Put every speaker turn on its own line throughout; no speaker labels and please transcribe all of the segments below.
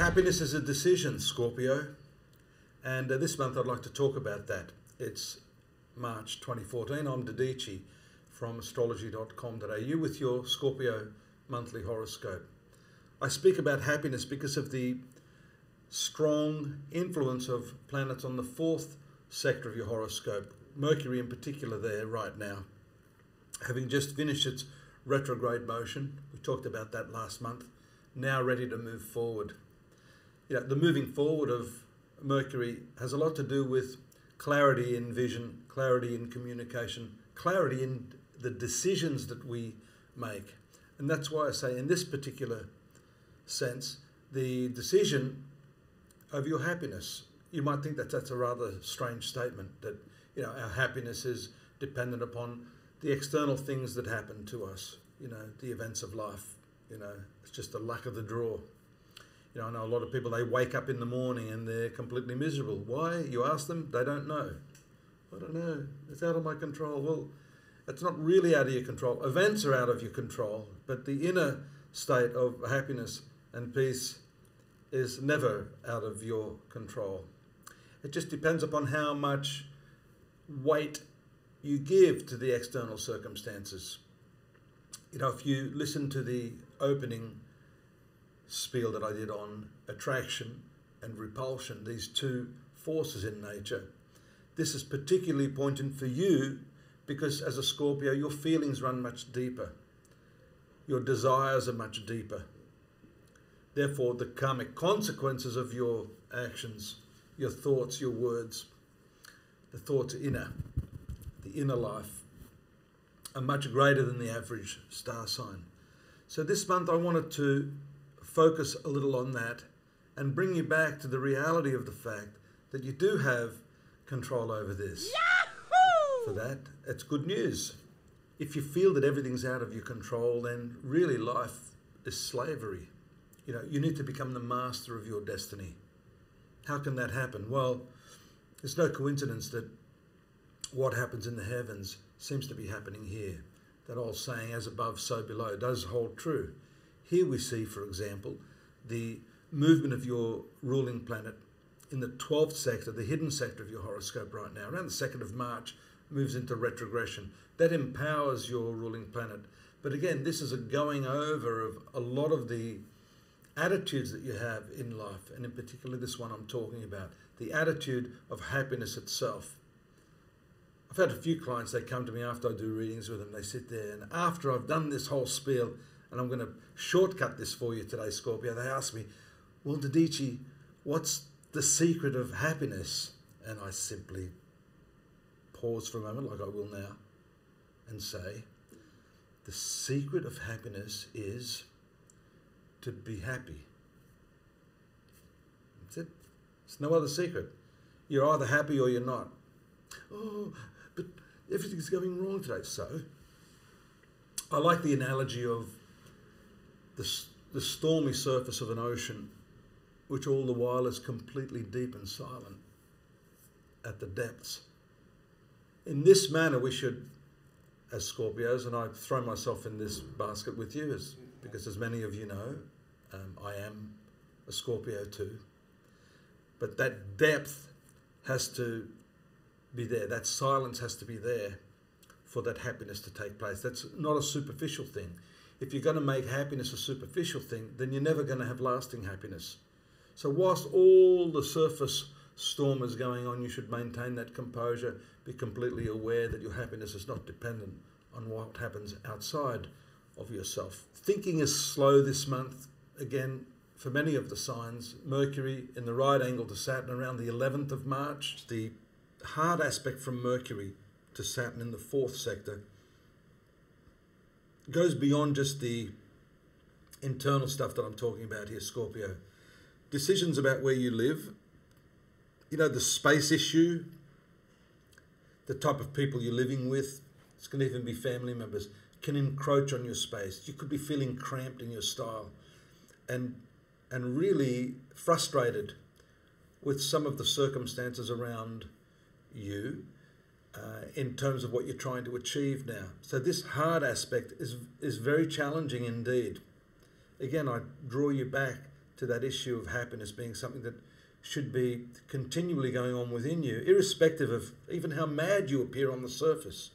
Happiness is a decision, Scorpio, and this month I'd like to talk about that. It's March 2014. I'm Dadhichi from astrological.com.au with your Scorpio monthly horoscope. I speak about happiness because of the strong influence of planets on the fourth sector of your horoscope, Mercury in particular there right now, having just finished its retrograde motion. We talked about that last month, now ready to move forward. The moving forward of Mercury has a lot to do with clarity in vision, clarity in communication, clarity in the decisions that we make. And that's why I say in this particular sense, the decision of your happiness. You might think that that's a rather strange statement, that our happiness is dependent upon the external things that happen to us, the events of life. It's just the luck of the draw. I know a lot of people, they wake up in the morning and they're completely miserable. Why? You ask them, they don't know. I don't know. It's out of my control. Well, it's not really out of your control. Events are out of your control, but the inner state of happiness and peace is never out of your control. It just depends upon how much weight you give to the external circumstances. If you listen to the opening spiel that I did on attraction and repulsion, these two forces in nature, this is particularly poignant for you because as a Scorpio, your feelings run much deeper. Your desires are much deeper. Therefore, the karmic consequences of your actions, your thoughts, your words, the thoughts inner, the inner life, are much greater than the average star sign. So this month I wanted to focus a little on that and bring you back to the reality of the fact that you do have control over this. Yahoo! For that, it's good news. If you feel that everything's out of your control, then really life is slavery. You need to become the master of your destiny. How can that happen? Well, it's no coincidence that what happens in the heavens seems to be happening here. That old saying, as above, so below, does hold true. Here we see, for example, the movement of your ruling planet in the 12th sector, the hidden sector of your horoscope right now, around the 2nd of March, moves into retrogression. That empowers your ruling planet. But again, this is a going over of a lot of the attitudes that you have in life, and in particular this one I'm talking about, the attitude of happiness itself. I've had a few clients, they come to me after I do readings with them, they sit there, and after I've done this whole spiel, and I'm going to shortcut this for you today, Scorpio, they ask me, well, Dadhichi, what's the secret of happiness? And I simply pause for a moment, like I will now, and say, the secret of happiness is to be happy. That's it. There's no other secret. You're either happy or you're not. Oh, but everything's going wrong today. So, I like the analogy of the stormy surface of an ocean, which all the while is completely deep and silent at the depths. In this manner, we should, as Scorpios, and I throw myself in this basket with you, because as many of you know, I am a Scorpio too. But that depth has to be there. That silence has to be there for that happiness to take place. That's not a superficial thing. If you're going to make happiness a superficial thing, then you're never going to have lasting happiness. So whilst all the surface storm is going on, you should maintain that composure, be completely aware that your happiness is not dependent on what happens outside of yourself. Thinking is slow this month. Again, for many of the signs, Mercury in the right angle to Saturn around the 11th of March. The hard aspect from Mercury to Saturn in the 4th sector goes beyond just the internal stuff that I'm talking about here, Scorpio. Decisions about where you live, the space issue, the type of people you're living with, it's going to even be family members, can encroach on your space. You could be feeling cramped in your style and really frustrated with some of the circumstances around you in terms of what you're trying to achieve now. So this hard aspect is very challenging indeed. Again, I draw you back to that issue of happiness being something that should be continually going on within you, irrespective of even how mad you appear on the surface.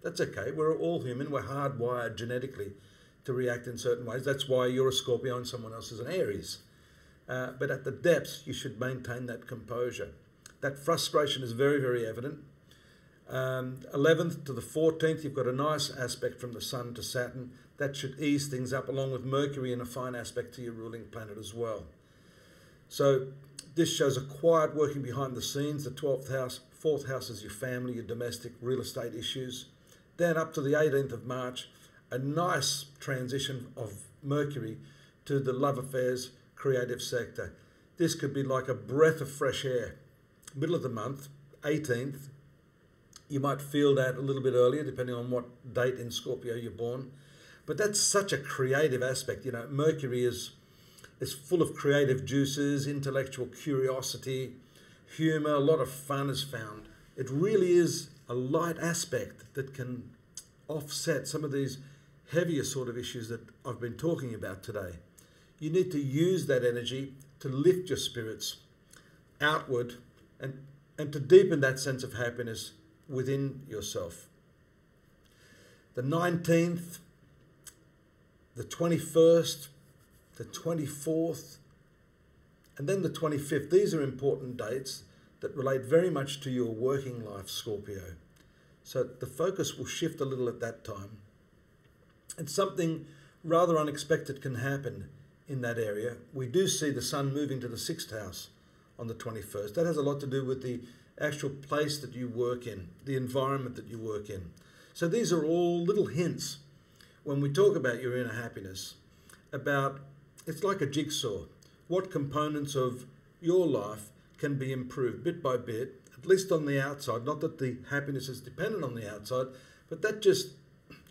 That's okay. We're all human. We're hardwired genetically to react in certain ways. That's why you're a Scorpio and someone else is an Aries. But at the depths, you should maintain that composure. That frustration is very, very evident. 11th to the 14th, you've got a nice aspect from the Sun to Saturn. That should ease things up, along with Mercury in a fine aspect to your ruling planet as well. So this shows a quiet working behind the scenes. The 12th house, 4th house is your family, your domestic, real estate issues. Then up to the 18th of March, a nice transition of Mercury to the love affairs, creative sector. This could be like a breath of fresh air. Middle of the month, 18th, you might feel that a little bit earlier, depending on what date in Scorpio you're born. But that's such a creative aspect. You know, Mercury is full of creative juices, intellectual curiosity, humour, a lot of fun is found. It really is a light aspect that can offset some of these heavier sort of issues that I've been talking about today. You need to use that energy to lift your spirits outward and to deepen that sense of happiness within yourself. The 19th, the 21st, the 24th, and then the 25th. These are important dates that relate very much to your working life, Scorpio. So the focus will shift a little at that time. And something rather unexpected can happen in that area. We do see the Sun moving to the 6th house on the 21st. That has a lot to do with the actual place that you work in, the environment that you work in. So these are all little hints when we talk about your inner happiness, about it's like a jigsaw. What components of your life can be improved bit by bit, at least on the outside? Not that the happiness is dependent on the outside, but that just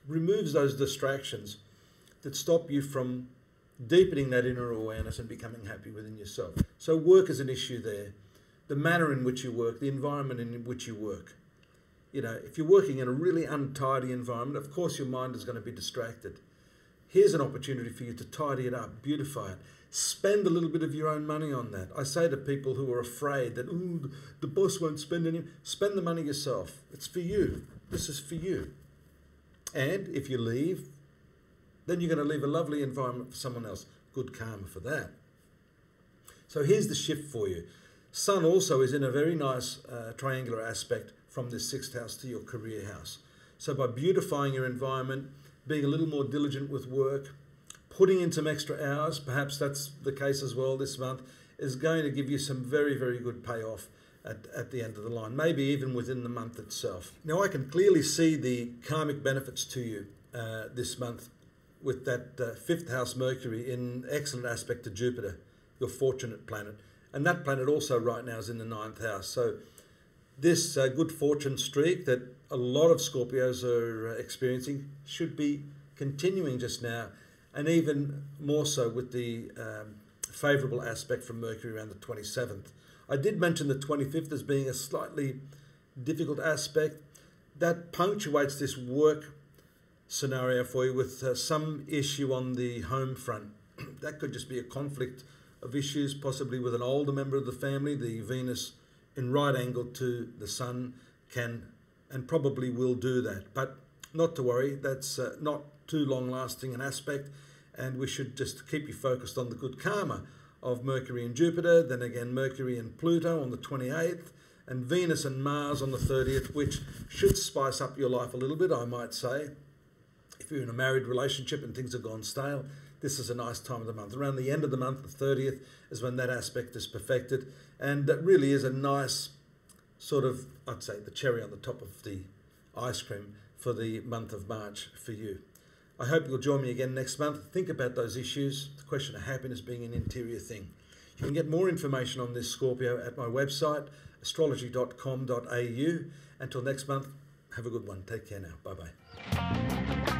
removes those distractions that stop you from deepening that inner awareness and becoming happy within yourself. So work is an issue there. The manner in which you work, the environment in which you work. You know, if you're working in a really untidy environment, of course your mind is going to be distracted. Here's an opportunity for you to tidy it up, beautify it. Spend a little bit of your own money on that. I say to people who are afraid that, ooh, the boss won't spend any, spend the money yourself. It's for you. This is for you. And if you leave, then you're going to leave a lovely environment for someone else. Good karma for that. So here's the shift for you. Sun also is in a very nice triangular aspect from this 6th house to your career house. So by beautifying your environment, being a little more diligent with work, putting in some extra hours, perhaps that's the case as well this month, is going to give you some very, very good payoff at the end of the line, maybe even within the month itself. Now I can clearly see the karmic benefits to you this month with that 5th house Mercury in excellent aspect to Jupiter, your fortunate planet. And that planet also right now is in the 9th house. So this good fortune streak that a lot of Scorpios are experiencing should be continuing just now, and even more so with the favourable aspect from Mercury around the 27th. I did mention the 25th as being a slightly difficult aspect. That punctuates this work scenario for you with some issue on the home front. That could just be a conflict of issues, possibly with an older member of the family. The Venus in right angle to the Sun can and probably will do that. But not to worry, that's not too long-lasting an aspect, and we should just keep you focused on the good karma of Mercury and Jupiter, then again Mercury and Pluto on the 28th, and Venus and Mars on the 30th, which should spice up your life a little bit, I might say. If you're in a married relationship and things have gone stale, this is a nice time of the month. Around the end of the month, the 30th, is when that aspect is perfected. And that really is a nice sort of, I'd say, the cherry on the top of the ice cream for the month of March for you. I hope you'll join me again next month. Think about those issues, the question of happiness being an interior thing. You can get more information on this, Scorpio, at my website, astrology.com.au. Until next month, have a good one. Take care now. Bye-bye.